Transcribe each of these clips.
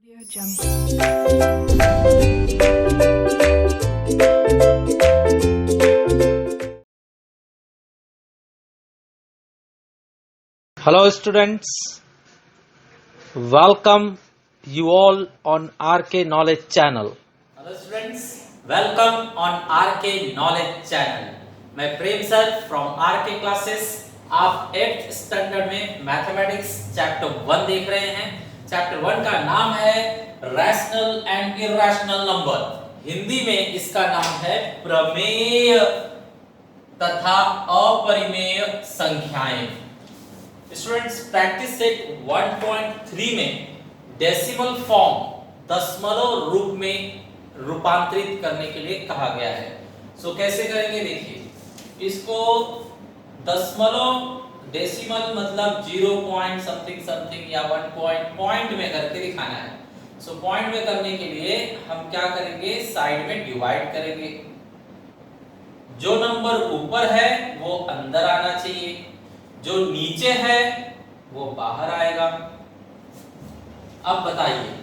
Audio Jungle. Hello students, welcome you all on RK Knowledge channel. Hello students, welcome on RK knowledge channel. मैं Prem sir from RK classes. आप 8th standard में mathematics chapter 1 देख रहे हैं। Chapter 1 का नाम है rational and irrational number. Hindi में इसका नाम है प्रमेय तथा अपरिमेय संख्याएं। स्टूडेंट्स, प्रैक्टिस सेट 1.3 में डेसिमल फॉर्म दशमलव रूप में रूपांतरित करने के लिए कहा गया है। सो कैसे करेंगे देखिए, इसको दशमलव डेसिमल मतलब 0 पॉइंट समथिंग समथिंग या 1 पॉइंट में करके दिखाना है। सो पॉइंट में करने के लिए हम क्या करेंगे, साइड में डिवाइड करेंगे। जो नंबर ऊपर है वो अंदर आना चाहिए, जो नीचे है वो बाहर आएगा। अब बताइए,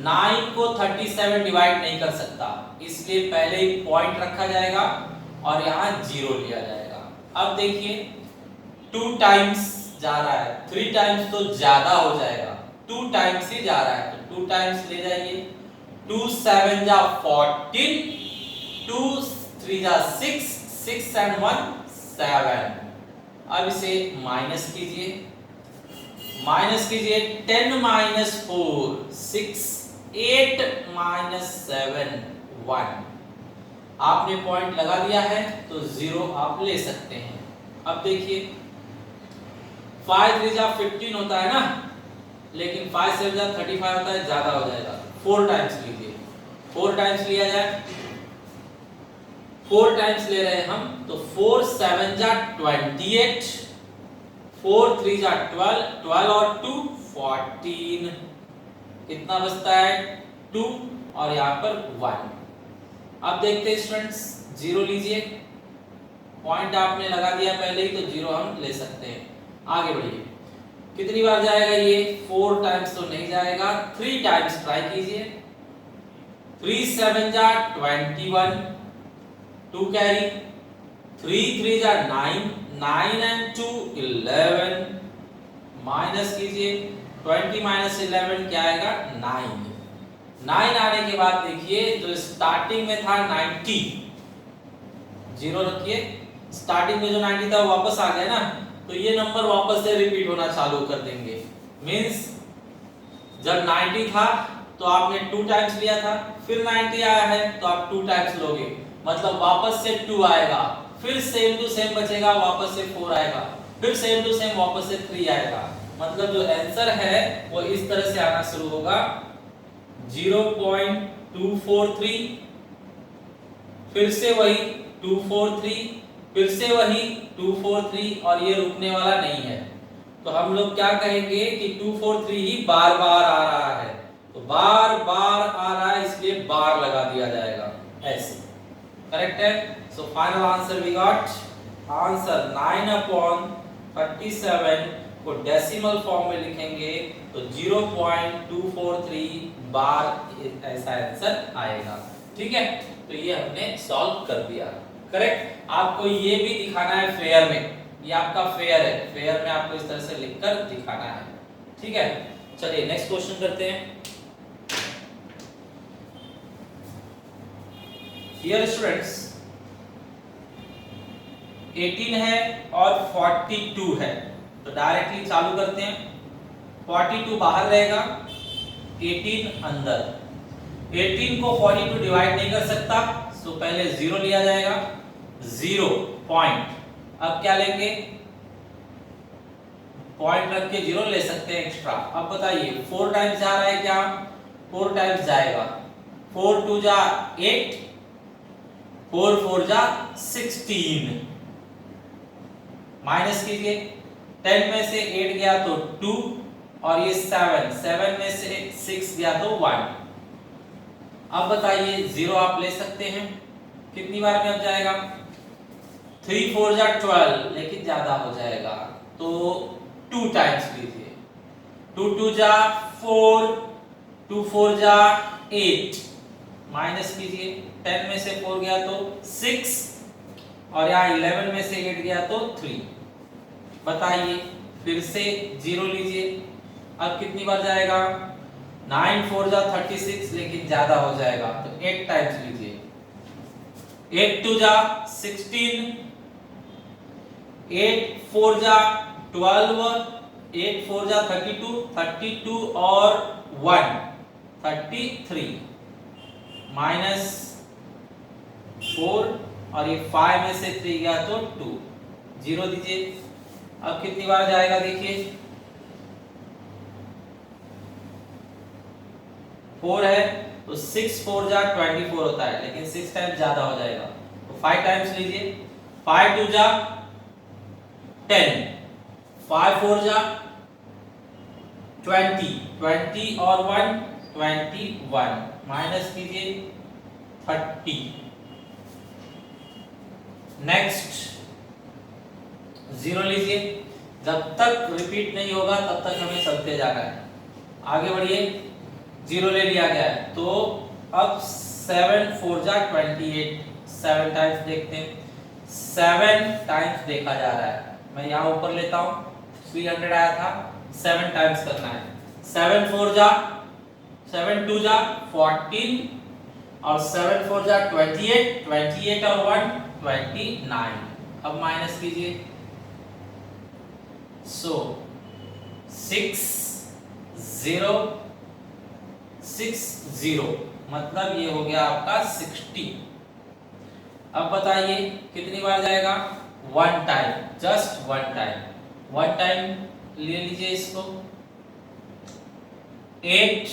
9 को 37 डिवाइड नहीं कर सकता, इसलिए पहले ही पॉइंट रखा जाएगा और यहां 0 लिया जाएगा। अब देखिए 2 टाइम्स जा रहा है, 3 टाइम्स तो ज्यादा हो जाएगा, 2 टाइम्स ही जा रहा है तो 2 टाइम्स ले जाइए। 2 7 जा 14, 2 3 जा 6, 6 and 1 7। अब इसे माइनस कीजिए, 10 माइनस 4 6, 8 माइनस 7 1। आपने पॉइंट लगा दिया है तो 0 आप ले सकते हैं। अब देखिए 5 3 जा 15 होता है ना, लेकिन 5 7 जा 35 होता है, ज्यादा हो जाएगा। 4 टाइम्स लीजिए, 4 टाइम्स लिया जाए, 4 टाइम्स ले रहे हैं हम तो 4 7 जा 28, 4 3 जा 12, 12 और 2 14। कितना बचता है 2 और यहाँ पर 1। अब देखते हैं स्टूडेंट्स, 0 लीजिए, पॉइंट आपने लगा दिया पहले ही तो 0 हम ले सकते हैं। आगे बढ़िए, कितनी बार जाएगा ये, 4 टाइम्स तो नहीं जाएगा, 3 टाइम्स ट्राई कीजिए। 3 7 जा 21, 2 कैरी, 3 3 जा 9, 9 and 2 11। माइनस कीजिए, 20 माइनस 11 क्या आएगा 9। 9 आने के बाद देखिए जो स्टार्टिंग में था 90, 0 रखिए, स्टार्टिंग में जो 90 था वापस आ गया ना, तो ये नंबर वापस से रिपीट होना चालू कर देंगे। मींस जब 90 था तो आपने 2 टाइम्स लिया था, फिर 90 आया है तो आप 2 टाइम्स लोगे, मतलब वापस से 2 आएगा, फिर सेम टू सेम बचेगा, वापस से 4 आएगा, फिर सेम टू सेम वापस से 3 आएगा। मतलब जो आंसर है वो इस तरह से आना शुरू होगा 0.243, फिर से वही 243, फिर से वही 243, और ये रुकने वाला नहीं है। तो हम लोग क्या कहेंगे कि 243 ही बार बार आ रहा है, तो बार बार आ रहा है इसलिए बार लगा दिया जाएगा, ऐसे करेक्ट है। So final answer we got answer 9/37 को डेसिमल फॉर्म में लिखेंगे तो 0.243 बार ऐसा आंसर आएगा। ठीक है, तो ये हमने सॉल्व कर दिया, करेक्ट। आपको ये भी दिखाना है फेयर में, ये आपका फेयर है, फेयर में आपको इस तरह से लिखकर दिखाना है। ठीक है, चलिए नेक्स्ट क्वेश्चन करते हैं। हियर स्टूडेंट्स 18 है और 42 है, तो डायरेक्टली चालू करते हैं। 42 बाहर रहेगा, 18 अंदर। 18 को 42 डिवाइड नहीं कर सकता, तो पहले 0 लिया जाएगा, 0 पॉइंट। अब क्या लेंगे, पॉइंट रख के 0 ले सकते हैं एक्स्ट्रा। अब बताइए 4 टाइम्स जा रहा है क्या, 4 टाइम्स जाएगा, 4 2 जा 8, 4 4 जा 16। माइनस कीजिए, 10 में से 8 गया तो 2, और ये 7 में से 6 गया तो 1। अब बताइए 0 आप ले सकते हैं, कितनी बार में अब जाएगा, 3 4 जा 12, लेकिन ज्यादा हो जाएगा तो 2 टाइम्स लीजिए, 2 2 जा 4, 2 4 जा 8, माइनस कीजिए, 10 में से 4 गया तो 6 और यहाँ 11 में से 8 गया तो 3। बताइए, फिर से 0 लीजिए, अब कितनी बार जाएगा, 9 4 जा 36, लेकिन ज्यादा हो जाएगा तो 8 टाइम्स लीजिए, 8 2 जा 16, 8 4 जा 12, 8 4 जा 32, 32 और 1 33, माइनस 4 और ये 5 में से 3 गया तो 2, 0 दीजिए। अब कितनी बार जाएगा देखिए, 4 है तो 6 4 जा 24 होता है, लेकिन 6 टाइम्स ज्यादा हो जाएगा तो 5 टाइम्स लीजिए, 5 2 जा 10, 5 4 जा 20, 20 और 1 21, माइनस कीजिए 30। नेक्स्ट 0 लीजिए, जब तक रिपीट नहीं होगा तब तक हमें चलते जाना है। आगे बढ़िए, 0 ले लिया गया है तो अब 7 4 जा 28, 7 टाइम्स देखते हैं, 7 टाइम्स देखा जा रहा है। मैं यहाँ ऊपर लेता हूँ, 300 आया था, 7 टाइम्स करना है, 7 4 जा 7 2 जा 14 और 7 4 जा 28, 28 और 1 29। अब माइनस कीजिए, सो 6 0 6 0, मतलब ये हो गया आपका 60। अब बताइए कितनी बार जाएगा, 1 टाइम, जस्ट 1 टाइम, 1 टाइम ले लीजिए इसको, 8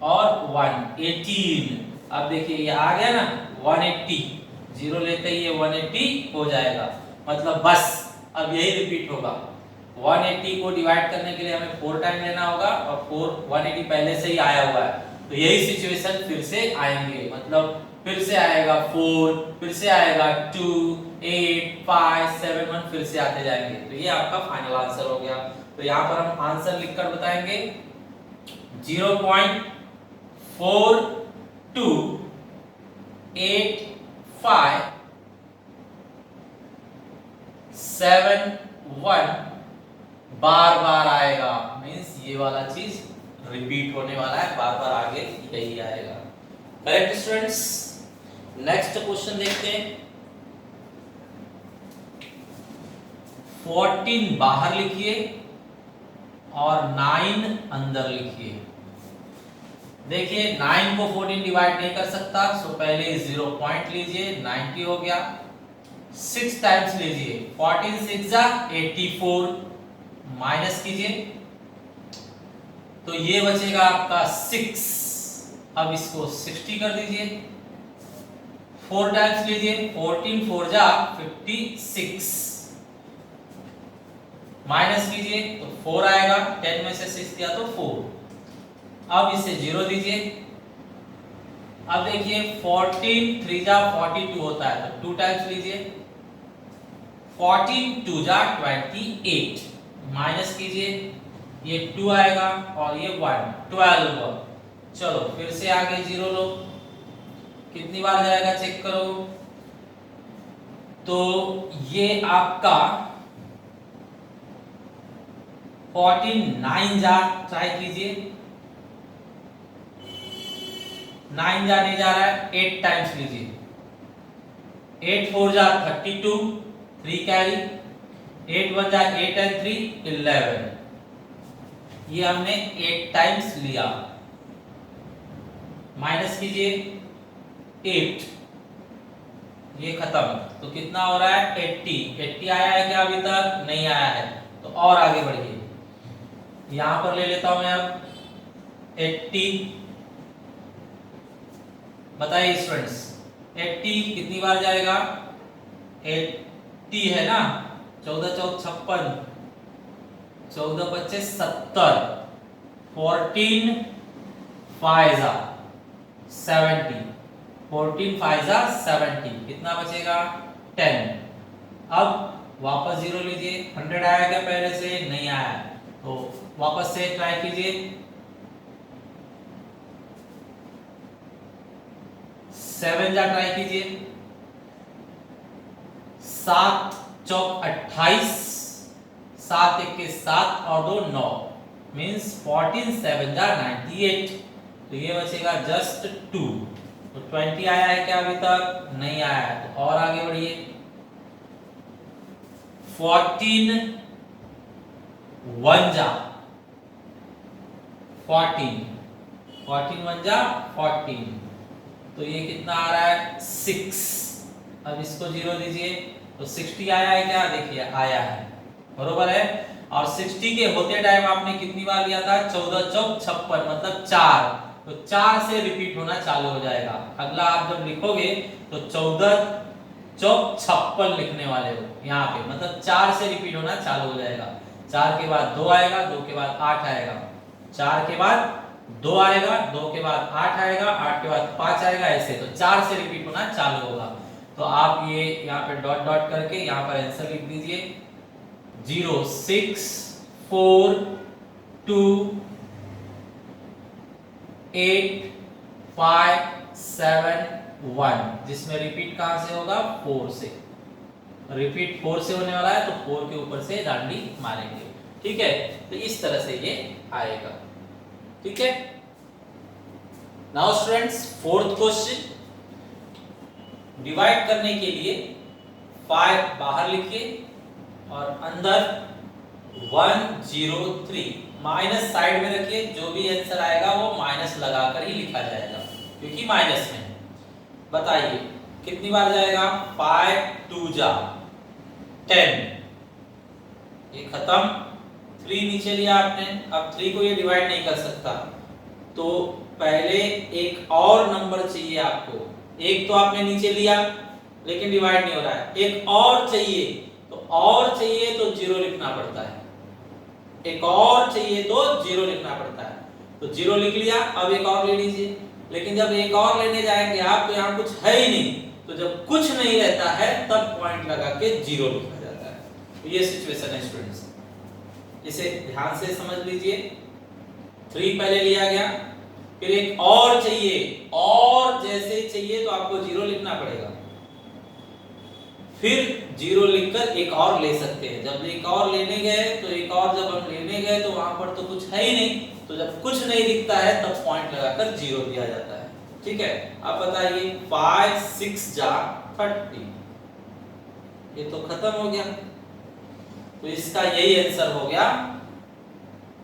और 1 18। अब देखिए ये आ गया ना 180, 0 लेते ही ये 180 हो जाएगा, मतलब बस अब यही रिपीट होगा। 180 को डिवाइड करने के लिए हमें 4 टाइम लेना होगा और 180 पहले से ही आया हुआ है, तो यही सिचुएशन फिर से आएंगे, मतलब फिर से आएगा 4, फिर से आएगा 2 8 5 7 1, फिर से आते जाएंगे। तो ये आपका फाइनल आंसर हो गया। तो यहाँ पर हम आंसर लिखकर बताएंगे 0.428571 बार बार आएगा, मींस ये वाला चीज रिपीट होने वाला है, बार बार आगे यही आएगा। करेक्ट स्टूडेंट्स, नेक्स्ट क्वेश्चन देखते हैं। 14 बाहर लिखिए और 9 अंदर लिखिए। देखिए 9 को 14 डिवाइड नहीं कर सकता, सो पहले 0 पॉइंट लीजिए, 90 हो गया। 6 टाइम्स लीजिए, 14 6 जा 84, माइनस कीजिए तो ये बचेगा आपका 6। अब इसको 60 कर दीजिए, 4 टाइम्स लीजिए, 14 4 जा 56, माइनस कीजिए तो 4 आएगा, 10 में से 6 दिया तो 4। अब इसे 0 दीजिए। अब देखिए 14 3 जा 42 होता है तो 2 टाइम्स लीजिए, 14 2 जा 28, माइनस कीजिए, ये 2 आएगा और ये 1 12। चलो फिर से आगे 0 लो, कितनी बार जाएगा चेक करो, तो ये आपका 14 9 जा ट्राई कीजिए, 9 जा नहीं जा रहा है, 8 टाइम्स लीजिए, 8 4 जा 32, 3 कैरी, 8 1 जा 8 एंड 3 11, ये हमने 8 टाइम्स लिया, माइनस कीजिए 8, ये खत्म, तो कितना हो रहा है 80 आया है क्या, अभी तक नहीं आया है, तो और आगे बढ़िए, यहां पर ले लेता हूं मैं अब 80। बताइए स्टूडेंट्स 80 कितनी बार जाएगा, 80 है ना, 14 4 56, 14 25 70, 14 5 जा 70, 14 5 जा 70, कितना बचेगा 10। अब वापस 0 लीजिए, 100 आया क्या पहले से, नहीं आया, तो वापस से ट्राई कीजिए, 7 जा ट्राई कीजिए, 7 चौक 28, 7 एक के 7 और 2 9, मीन्स 14 7 जा 98। तो ये बचेगा जस्ट 2। तो 20 आया है क्या अभी तक? नहीं आया है, तो और आगे बढ़िए, 14 1 जा 14, 14 1 जा 14, तो ये कितना आ रहा है? 6। अब इसको 0 दीजिए, तो 60 आया है क्या? देखिए आया है, बरोबर है। और 60 के होते टाइम आपने कितनी बार लिया था? 14 चौक 56, मतलब 4। तो 4 से रिपीट होना चालू हो जाएगा। अगला आप जब लिखोगे तो 14 चौक 56 लिखने वाले हो यहाँ पे, मतलब 4 से रिपीट होना चालू हो जाएगा। 4 के बाद 2 आएगा, 2 के बाद 8 आएगा, 4 के बाद 2 आएगा, 2 के बाद 8 आएगा, 8 के बाद 5 आएगा, ऐसे। तो 4 से रिपीट होना चालू होगा। तो आप ये यहाँ पे डॉट डॉट करके यहाँ पर आंसर लिख दीजिए, 0 6 4 2 8 5 7 1, जिसमें रिपीट कहां से होगा? 4 से। रिपीट 4 से होने वाला है, तो 4 के ऊपर से डांडी मारेंगे, ठीक है। तो इस तरह से ये आएगा, ठीक है। Now students, fourth question, divide करने के लिए 5 बाहर लिखिए और अंदर 103 माइनस साइड में रखिए। जो भी आंसर आएगा वो माइनस लगाकर ही लिखा जाएगा, क्योंकि माइनस में। बताइए कितनी बार जाएगा? 5 2 जा 10, ये खत्म। 3 नीचे लिया आपने, अब 3 को ये डिवाइड नहीं कर सकता, तो पहले एक और नंबर चाहिए आपको। एक तो आपने नीचे लिया लेकिन डिवाइड नहीं हो रहा है, एक और चाहिए, तो और चाहिए तो 0 लिखना पड़ता है। एक और चाहिए तो 0 लिखना पड़ता है, तो 0 लिख लिया। अब एक और ले लीजिए, लेकिन जब एक और लेने जाएंगे आप तो यहाँ कुछ है ही नहीं, तो जब कुछ नहीं रहता है तब पॉइंट लगा के 0 लिखा जाता है। तो ये सिचुएशन है स्टूडेंट्स, इसे ध्यान से समझ लीजिए। 3 पहले लिया गया, फिर एक और चाहिए, और जैसे चाहिए तो आपको 0 लिखना पड़ेगा, फिर 0 लिखकर एक और ले सकते हैं। जब एक और लेने गए तो एक और जब हम लेने गए तो वहां पर तो कुछ है ही नहीं, तो जब कुछ नहीं दिखता है तब पॉइंट लगाकर 0 दिया जाता है, ठीक है। अब बताइए 5 6 जा 30, ये तो खत्म हो गया, तो इसका यही आंसर हो गया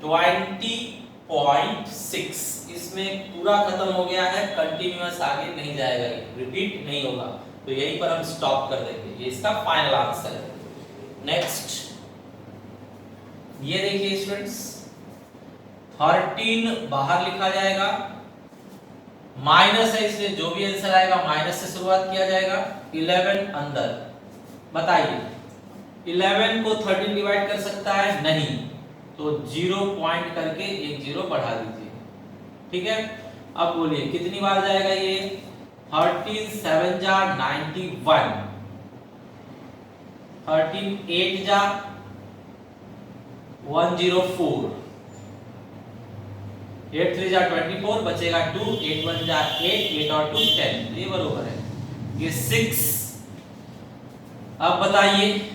20.6। इसमें पूरा खत्म हो गया है, कंटिन्यूअस आगे नहीं जाएगा, रिपीट नहीं होगा, तो यहीं पर हम स्टॉप कर देंगे। ये इसका फाइनल आंसर है। नेक्स्ट ये देखिए स्टूडेंट्स, 13 बाहर लिखा जाएगा, माइनस है इसलिए जो भी आंसर आएगा माइनस से शुरुआत किया जाएगा। 11 अंदर, बताइए 11 को 13 डिवाइड कर सकता है? नहीं, तो 0 पॉइंट करके एक 0 बढ़ा दीजिए, ठीक है। अब बोलिए कितनी बार जाएगा ये? 13 7 जा 91, 13 8 जा 104, 8 3 जा 24, बचेगा 2, 8 1 जा 8, 8 और 2 10, ये बरोबर है। ये 6। अब बताइए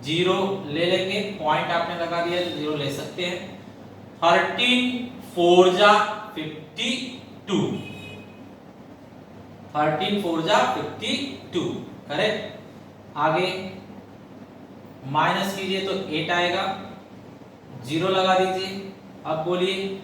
0 ले लेंगे, पॉइंट आपने लगा दिया तो 0 ले सकते हैं। 13 4 जा 52, 13 4 जा 52, करेक्ट। आगे माइनस कीजिए तो 8 आएगा, 0 लगा दीजिए। अब बोलिए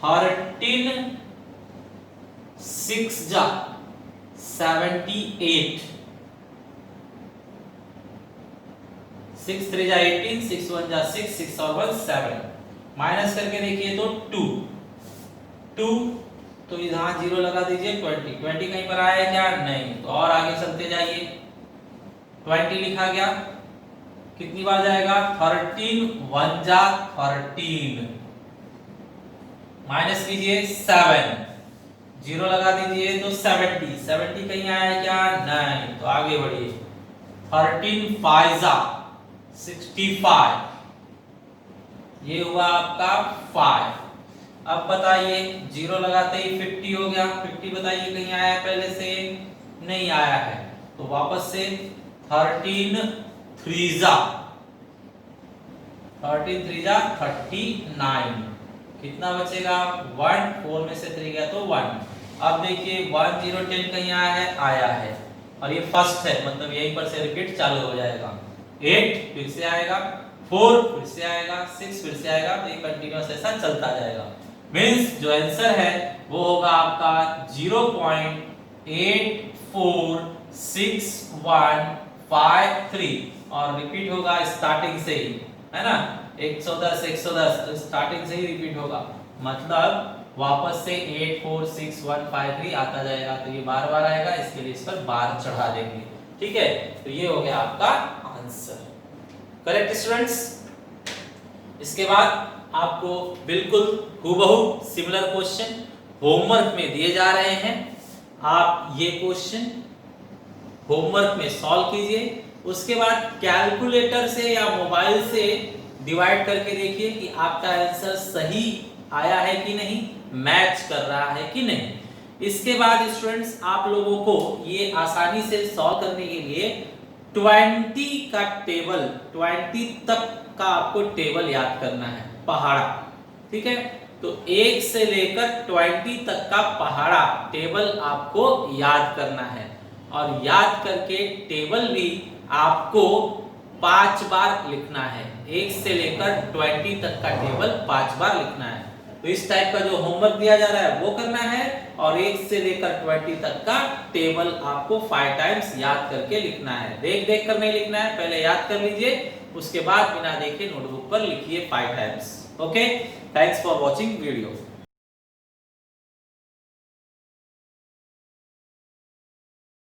13 6 जा 78, 6 3 जा 18, 6 1 जा 6, 6 और 1 7, माइनस करके देखिए तो 2, तो यहाँ 0 लगा दीजिए। 20 कहीं पर आया है क्या? नहीं, तो और आगे चलते जाइए। 20 लिखा गया, कितनी बार जाएगा? 13 1 जा 13, माइनस कीजिए 7, 0 लगा दीजिए तो 70 कहीं आया है क्या? नहीं, तो आगे बढ़िए। 13 5 जा 65, ये हुआ आपका 5। अब बताइए 0 लगाते ही 50 हो गया। 50 बताइए कहीं आया है पहले से? नहीं आया है। तो वापस से 13 3 39। कितना बचेगा? 1। 4 में से 3 गया तो 1। अब देखिए 1 0 10 कहीं आया है? आया है। और ये फर्स्ट है, मतलब यहीं पर से रिपीट चालू हो जाएगा। 8 फिर से आएगा, 4 फिर से आएगा, 6 फिर से आएगा। तो ये कंटिन्यूअस ऐसा चलता जाएगा। मींस जो आंसर है वो होगा आपका 0.846153 और रिपीट होगा स्टार्टिंग से ही, है ना? 110 110 तो स्टार्टिंग से ही रिपीट होगा, मतलब वापस से 846153 आता जाएगा। तो ये बार बार आएगा, इसके लिए इस पर बार चढ़ा देंगे। ठीक है, तो ये हो गया आपका आंसर। Correct students. इसके बाद आपको बिल्कुल हूबहू सिमिलर क्वेश्चन होमवर्क में दिए जा रहे हैं। आप ये क्वेश्चन होमवर्क में सॉल्व कीजिए। उसके बाद कैलकुलेटर से या मोबाइल से डिवाइड करके देखिए कि आपका आंसर सही आया है कि नहीं, मैच कर रहा है कि नहीं। इसके बाद स्टूडेंट्स आप लोगों को ये आसानी से सॉल्व करने के लिए 20 का टेबल, 20 तक का आपको टेबल याद करना है, पहाड़ा। ठीक है, तो 1 से लेकर 20 तक का पहाड़ा टेबल आपको याद करना है। और याद करके टेबल भी आपको 5 बार लिखना है। 1 से लेकर 20 तक का टेबल 5 बार लिखना है। तो इस टाइप का जो होमवर्क दिया जा रहा है वो करना है, और 1 से लेकर 20 तक का टेबल आपको 5 टाइम्स याद करके लिखना है। देख देख कर नहीं लिखना है, पहले याद कर लीजिए, उसके बाद बिना देखे नोटबुक पर लिखिए 5 times. Okay, thanks for watching video.